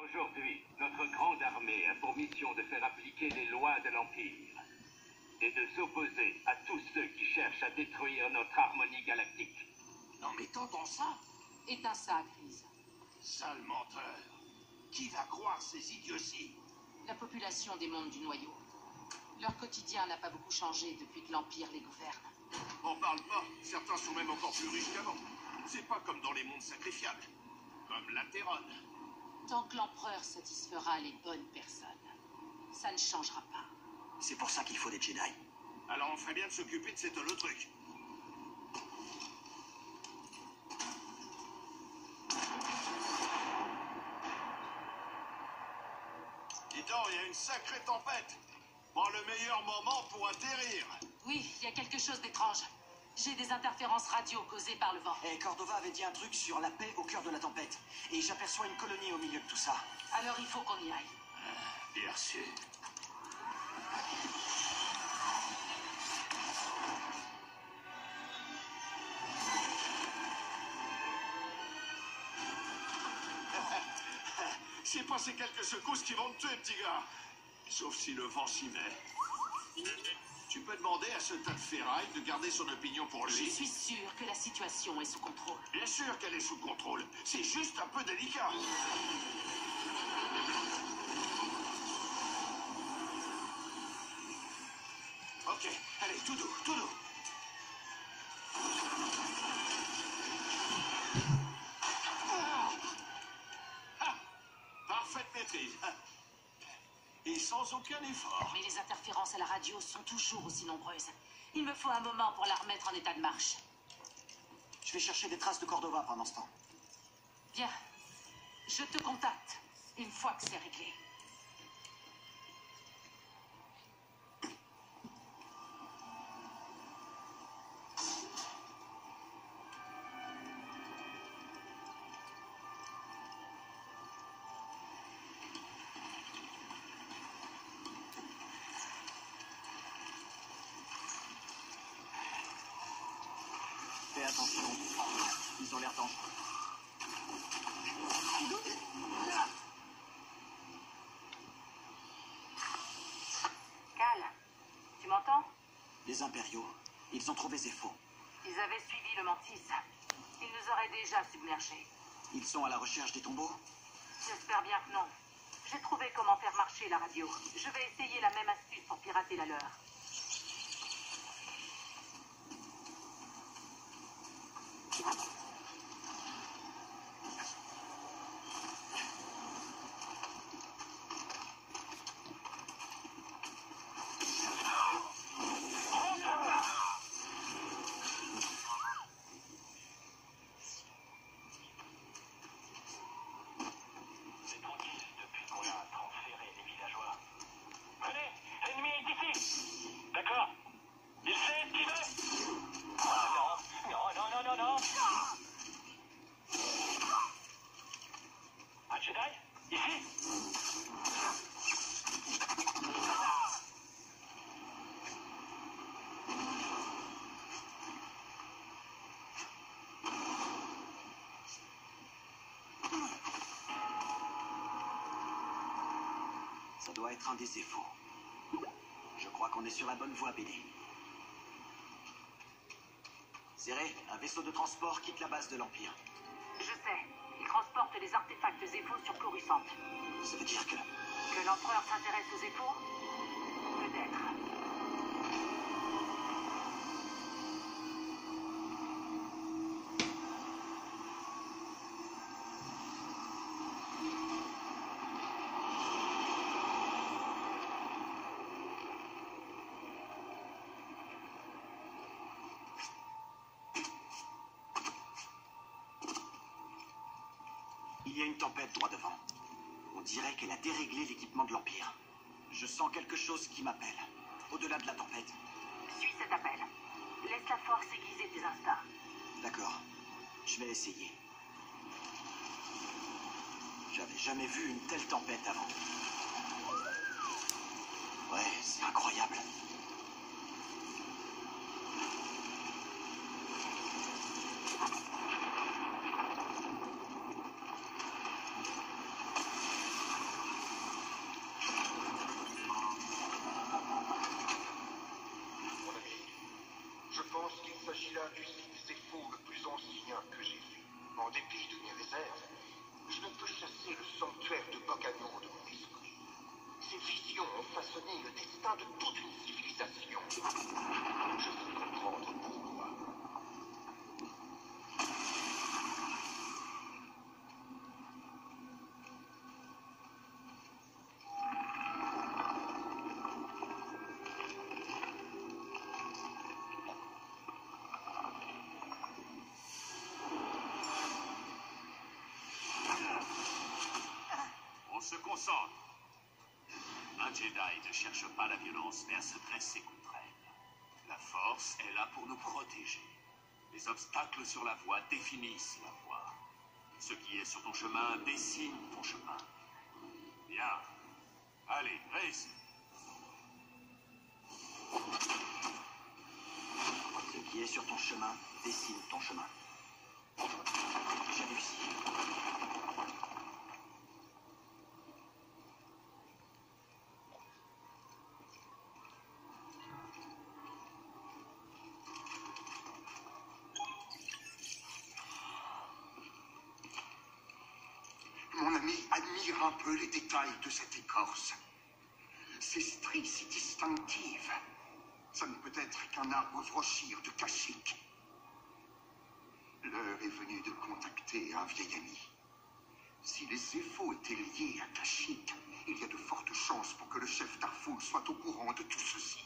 Aujourd'hui, notre grande armée a pour mission de faire appliquer les lois de l'Empire et de s'opposer à tous ceux qui cherchent à détruire notre harmonie galactique. Non mais t'entends ça? Éteins ça, Grise. Sale menteur. Qui va croire ces idioties? La population des mondes du noyau. Leur quotidien n'a pas beaucoup changé depuis que l'Empire les gouverne. On parle pas, certains sont même encore plus riches qu'avant. C'est pas comme dans les mondes sacrifiables. Comme la Terronne. Tant que l'Empereur satisfera les bonnes personnes, ça ne changera pas. C'est pour ça qu'il faut des Jedi. Alors on ferait bien de s'occuper de cet le truc. Dis donc, il y a une sacrée tempête. Bon, le meilleur moment pour atterrir. Oui, il y a quelque chose d'étrange. J'ai des interférences radio causées par le vent. Et Cordova avait dit un truc sur la paix au cœur de la tempête. Et j'aperçois une colonie au milieu de tout ça. Alors il faut qu'on y aille. Bien sûr. C'est passé quelques secousses qui vont te tuer, petit gars. Sauf si le vent s'y met. Tu peux demander à ce tas de ferraille de garder son opinion pour Je lui. suis sûre que la situation est sous contrôle. Bien sûr qu'elle est sous contrôle. C'est juste un peu délicat. Ok, allez, tout doux, tout doux. Ah, parfaite maîtrise. Et sans aucun effort. Mais les interférences à la radio sont toujours aussi nombreuses. Il me faut un moment pour la remettre en état de marche. Je vais chercher des traces de Cordova pendant ce temps. Bien. Je te contacte une fois que c'est réglé. Fais attention. Ils ont l'air dangereux. Cal, tu m'entends? Les impériaux, ils ont trouvé Zepho. Ils avaient suivi le Mantis. Ils nous auraient déjà submergés. Ils sont à la recherche des tombeaux? J'espère bien que non. J'ai trouvé comment faire marcher la radio. Je vais essayer la même astuce pour pirater la leur. C'est tranquille depuis qu'on a transféré les villageois. Venez, l'ennemi est ici. D'accord. Il sait ce qu'il veut. Ah non. Un Jedi? Ici? Ça doit être un des Zepho. Je crois qu'on est sur la bonne voie, BD. Zéré, un vaisseau de transport quitte la base de l'Empire. Je sais. Ils transportent les artefacts Zepho sur Coruscant. Ça veut dire que... Que l'Empereur s'intéresse aux Zepho? Peut-être. Il y a une tempête droit devant. On dirait qu'elle a déréglé l'équipement de l'Empire. Je sens quelque chose qui m'appelle. Au-delà de la tempête. Suis cet appel. Laisse la force aiguiser tes instincts. D'accord. Je vais essayer. J'avais jamais vu une telle tempête avant. Ouais, c'est incroyable. se concentre. Un Jedi ne cherche pas la violence, mais à se dresser contre elle. La Force est là pour nous protéger. Les obstacles sur la voie définissent la voie. Ce qui est sur ton chemin dessine ton chemin. Bien. Allez, réussis. Ce qui est sur ton chemin dessine ton chemin. J'ai réussi. Mon ami admire un peu les détails de cette écorce. Ces stries si distinctives. Ça ne peut être qu'un arbre frochir de Kashyyyk. L'heure est venue de contacter un vieil ami. Si les Zeffo étaient liés à Kashyyyk, il y a de fortes chances pour que le chef Tarful soit au courant de tout ceci.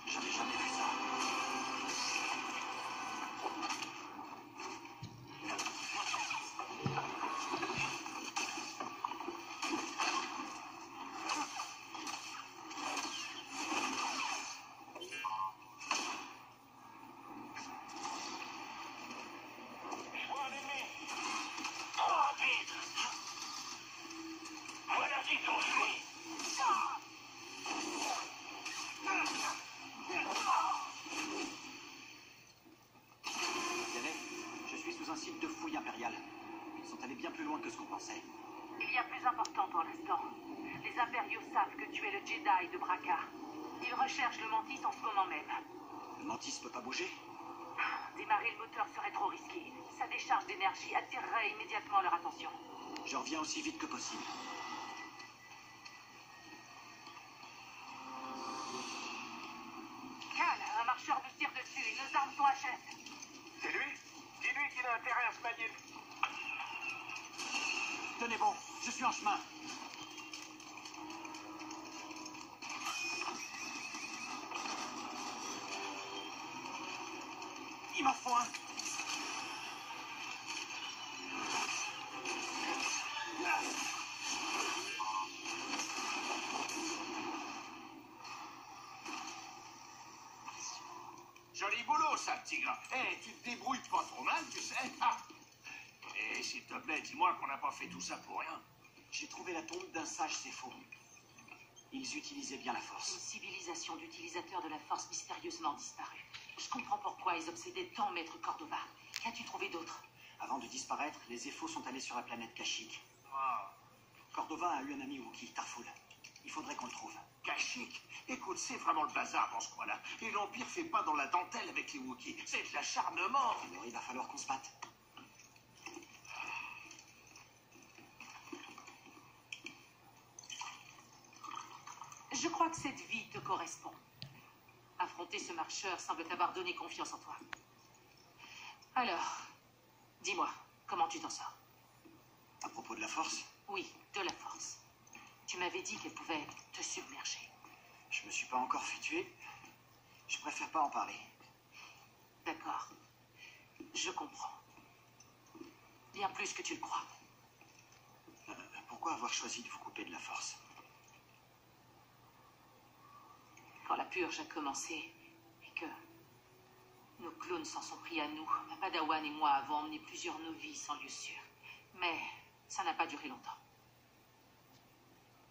J'avais jamais vu ça. Je vois un ennemi. Trop rapide. Voilà qui sont joués. Déné, je suis sous un site de fouille impériale. Ils sont allés bien plus loin que ce qu'on pensait. Il y a plus important pour l'instant. Les impériaux savent que tu es le Jedi de Bracca. Ils recherchent le Mantis en ce moment même. Le Mantis peut pas bouger? Démarrer le moteur serait trop risqué. Sa décharge d'énergie attirerait immédiatement leur attention. Je reviens aussi vite que possible. Cal, un marcheur nous tire dessus et nos armes sont HS. C'est lui? Dis-lui qu'il a intérêt à se manier. Tenez bon, je suis en chemin. Il m'en faut un. Joli boulot, ça, petit gars. Eh, tu te débrouilles pas trop mal, tu sais. Ah. Et s'il te plaît, dis-moi qu'on n'a pas fait tout ça pour rien. J'ai trouvé la tombe d'un sage Zeffo. Ils utilisaient bien la Une force. civilisation d'utilisateurs de la force mystérieusement disparue. Je comprends pourquoi ils obsédaient tant Maître Cordova. Qu'as-tu trouvé d'autre? Avant de disparaître, les Zeffo sont allés sur la planète Kashyyyk. Ah. Cordova a eu un ami Wookiee, Tarful. Il faudrait qu'on le trouve. Kashyyyk. Écoute, c'est vraiment le bazar dans ce coin-là. Et l'Empire fait pas dans la dentelle avec les Wookiees. C'est de l'acharnement. Alors il va falloir qu'on se batte. Je crois que cette vie te correspond. Affronter ce marcheur semble t'avoir donné confiance en toi. Alors, dis-moi, comment tu t'en sors? À propos de la force, Oui, de la force. Tu m'avais dit qu'elle pouvait te submerger. je me suis pas encore fait tuer. Je préfère pas en parler. D'accord. Je comprends. Bien plus que tu le crois. Pourquoi avoir choisi de vous couper de la force? Quand la purge a commencé et que nos clones s'en sont pris à nous, ma Padawan et moi avons emmené plusieurs novices en lieu sûr. Mais ça n'a pas duré longtemps.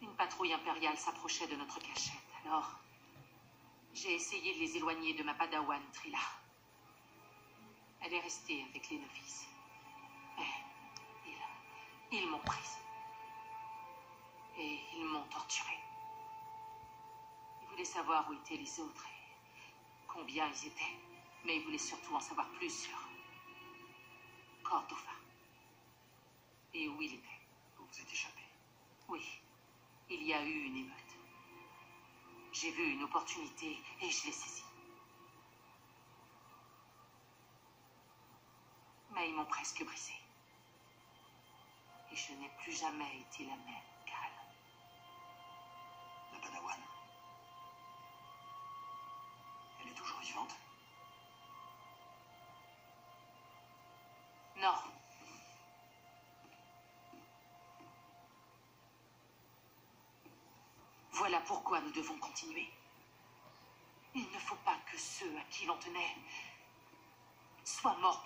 Une patrouille impériale s'approchait de notre cachette. Alors, j'ai essayé de les éloigner de ma Padawan Trilla. Elle est restée avec les novices. Mais ils m'ont prise. Et ils m'ont torturée. Ils voulaient savoir où étaient les autres et combien ils étaient. Mais ils voulaient surtout en savoir plus sur Cordova. Et où il était. Vous vous êtes échappé. Oui, il y a eu une émeute. J'ai vu une opportunité et je l'ai saisie. Mais ils m'ont presque brisée. Et je n'ai plus jamais été la même, Cal. La Padawan. Elle est toujours vivante? Non. Voilà pourquoi nous devons continuer. Il ne faut pas que ceux à qui l'on tenait soient morts